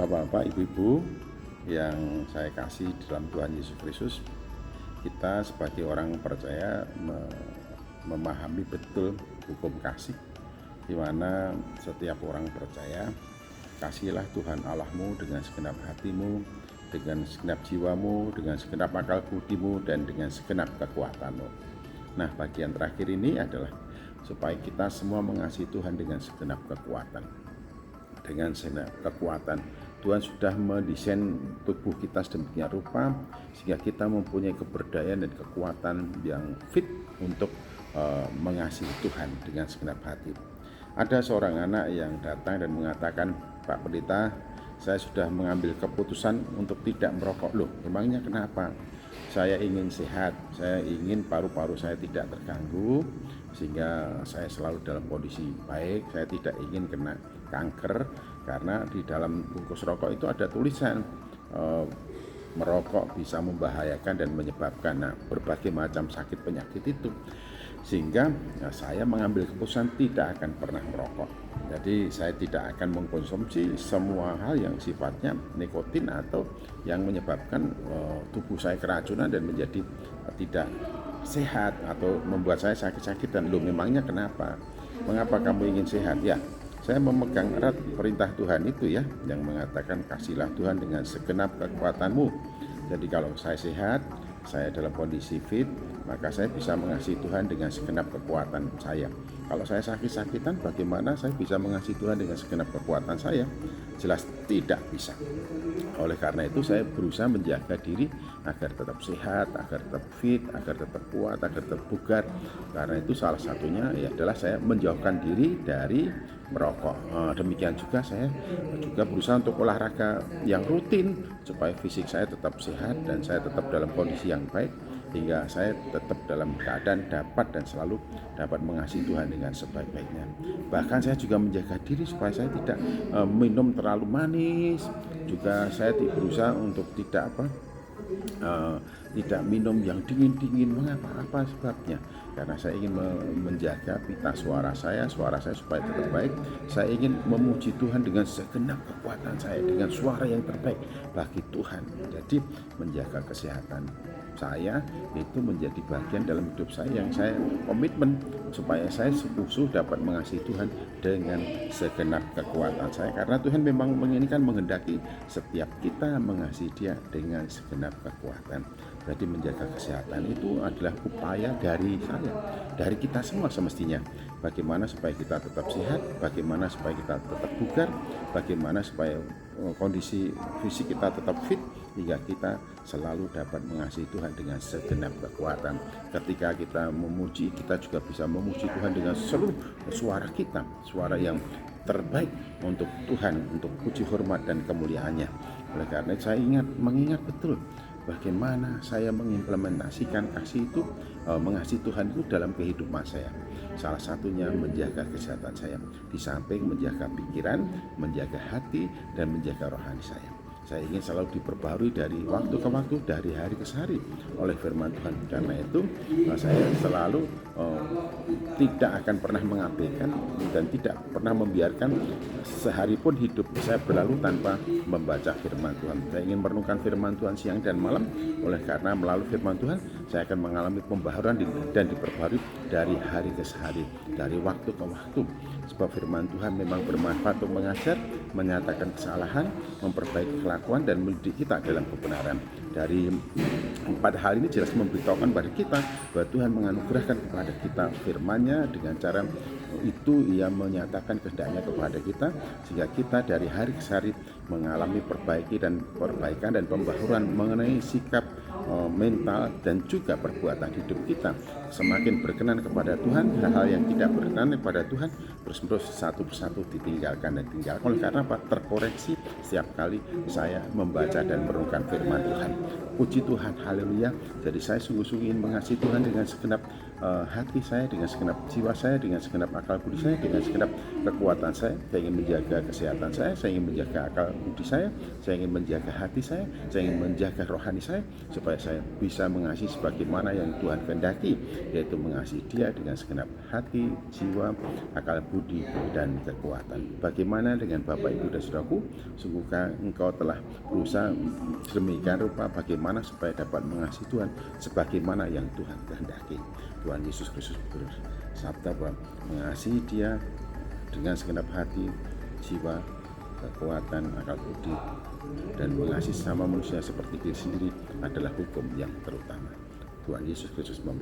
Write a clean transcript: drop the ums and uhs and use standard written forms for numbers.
Bapak-bapak, ibu-ibu yang saya kasih dalam Tuhan Yesus Kristus, kita sebagai orang percaya memahami betul hukum kasih, di mana setiap orang percaya, kasihilah Tuhan Allahmu dengan segenap hatimu, dengan segenap jiwamu, dengan segenap akal budimu, dan dengan segenap kekuatanmu. Nah, bagian terakhir ini adalah supaya kita semua mengasihi Tuhan dengan segenap kekuatan. Dengan segenap kekuatan, Tuhan sudah mendesain tubuh kita sedemikian rupa sehingga kita mempunyai keberdayaan dan kekuatan yang fit untuk mengasihi Tuhan dengan segenap hati. Ada seorang anak yang datang dan mengatakan, "Pak Pendeta, saya sudah mengambil keputusan untuk tidak merokok." Loh, memangnya kenapa? Saya ingin sehat, saya ingin paru-paru saya tidak terganggu, sehingga saya selalu dalam kondisi baik, saya tidak ingin kena kanker, karena di dalam bungkus rokok itu ada tulisan merokok bisa membahayakan dan menyebabkan berbagai macam sakit penyakit itu. Sehingga saya mengambil keputusan tidak akan pernah merokok. Jadi saya tidak akan mengkonsumsi semua hal yang sifatnya nikotin atau yang menyebabkan tubuh saya keracunan dan menjadi tidak sehat atau membuat saya sakit-sakitan. Loh, memangnya kenapa? Mengapa kamu ingin sehat? Ya, saya memegang erat perintah Tuhan itu ya, yang mengatakan kasihlah Tuhan dengan segenap kekuatanmu. Jadi kalau saya sehat, saya dalam kondisi fit, maka saya bisa mengasihi Tuhan dengan segenap kekuatan saya. Kalau saya sakit-sakitan, bagaimana saya bisa mengasihi Tuhan dengan segenap kekuatan saya? Jelas tidak bisa. Oleh karena itu saya berusaha menjaga diri agar tetap sehat, agar tetap fit, agar tetap kuat, agar tetap bugar. Karena itu salah satunya adalah saya menjauhkan diri dari merokok. Demikian juga saya juga berusaha untuk olahraga yang rutin supaya fisik saya tetap sehat dan saya tetap dalam kondisi yang baik, hingga saya tetap dalam keadaan dapat dan selalu dapat mengasihi Tuhan dengan sebaik-baiknya. Bahkan saya juga menjaga diri supaya saya tidak minum terlalu manis. Juga saya berusaha untuk tidak tidak minum yang dingin-dingin. Mengapa? Apa sebabnya? Karena saya ingin menjaga pita suara saya supaya tetap baik. Saya ingin memuji Tuhan dengan segenap kekuatan saya, dengan suara yang terbaik bagi Tuhan. Jadi menjaga kesehatan saya itu menjadi bagian dalam hidup saya yang saya komitmen supaya saya sungguh dapat mengasihi Tuhan dengan segenap kekuatan saya, karena Tuhan memang menginginkan, menghendaki setiap kita mengasihi Dia dengan segenap kekuatan. Jadi menjaga kesehatan itu adalah upaya dari saya, dari kita semua semestinya. Bagaimana supaya kita tetap sehat, bagaimana supaya kita tetap bugar, bagaimana supaya kondisi fisik kita tetap fit, hingga kita selalu dapat mengasihi Tuhan dengan segenap kekuatan. Ketika kita memuji, kita juga bisa memuji Tuhan dengan seluruh suara kita, suara yang terbaik untuk Tuhan, untuk puji hormat dan kemuliaannya. Oleh karena itu saya mengingat betul bagaimana saya mengimplementasikan kasih itu, mengasihi Tuhan itu dalam kehidupan saya. Salah satunya menjaga kesehatan saya, di samping menjaga pikiran, menjaga hati, dan menjaga rohani saya. Saya ingin selalu diperbarui dari waktu ke waktu, dari hari ke hari oleh firman Tuhan. Karena itu saya selalu tidak akan pernah mengabaikan dan tidak pernah membiarkan sehari pun hidup saya berlalu tanpa membaca firman Tuhan. Saya ingin merenungkan firman Tuhan siang dan malam. Oleh karena melalui firman Tuhan saya akan mengalami pembaharuan dan diperbarui dari hari ke hari, dari waktu ke waktu. Sebab firman Tuhan memang bermanfaat untuk mengajar, menyatakan kesalahan, memperbaiki kelakuan, dan mendidik kita dalam kebenaran. Dari 4 hal ini jelas memberitahukan pada kita bahwa Tuhan menganugerahkan kepada kita firman-Nya dengan cara itu Ia menyatakan kehendaknya kepada kita, sehingga kita dari hari ke hari mengalami perbaikan dan pembaharuan mengenai sikap mental dan juga perbuatan hidup kita. Semakin berkenan kepada Tuhan, hal-hal yang tidak berkenan kepada Tuhan terus-menerus satu persatu ditinggalkan. Oleh karena apa? Terkoreksi setiap kali saya membaca dan merenungkan firman Tuhan. Puji Tuhan, haleluya. Jadi saya sungguh-sungguh ingin mengasihi Tuhan dengan segenap hati saya, dengan segenap jiwa saya, dengan segenap akal budi saya, dengan segenap kekuatan saya. Saya ingin menjaga kesehatan saya ingin menjaga akal budi saya ingin menjaga hati saya ingin menjaga rohani saya, supaya saya bisa mengasihi sebagaimana yang Tuhan kehendaki, yaitu mengasihi Dia dengan segenap hati, jiwa, akal budi, dan kekuatan. Bagaimana dengan Bapak, Ibu, dan Saudaraku? Sungguhkah engkau telah berusaha sedemikian rupa bagaimana supaya dapat mengasihi Tuhan sebagaimana yang Tuhan kehendaki? Tuhan Yesus Kristus bersabda bahwa mengasihi Dia dengan segenap hati, jiwa, kekuatan, akal budi, dan mengasihi sama manusia seperti diri sendiri adalah hukum yang terutama. Tuhan Yesus Kristus memberkati.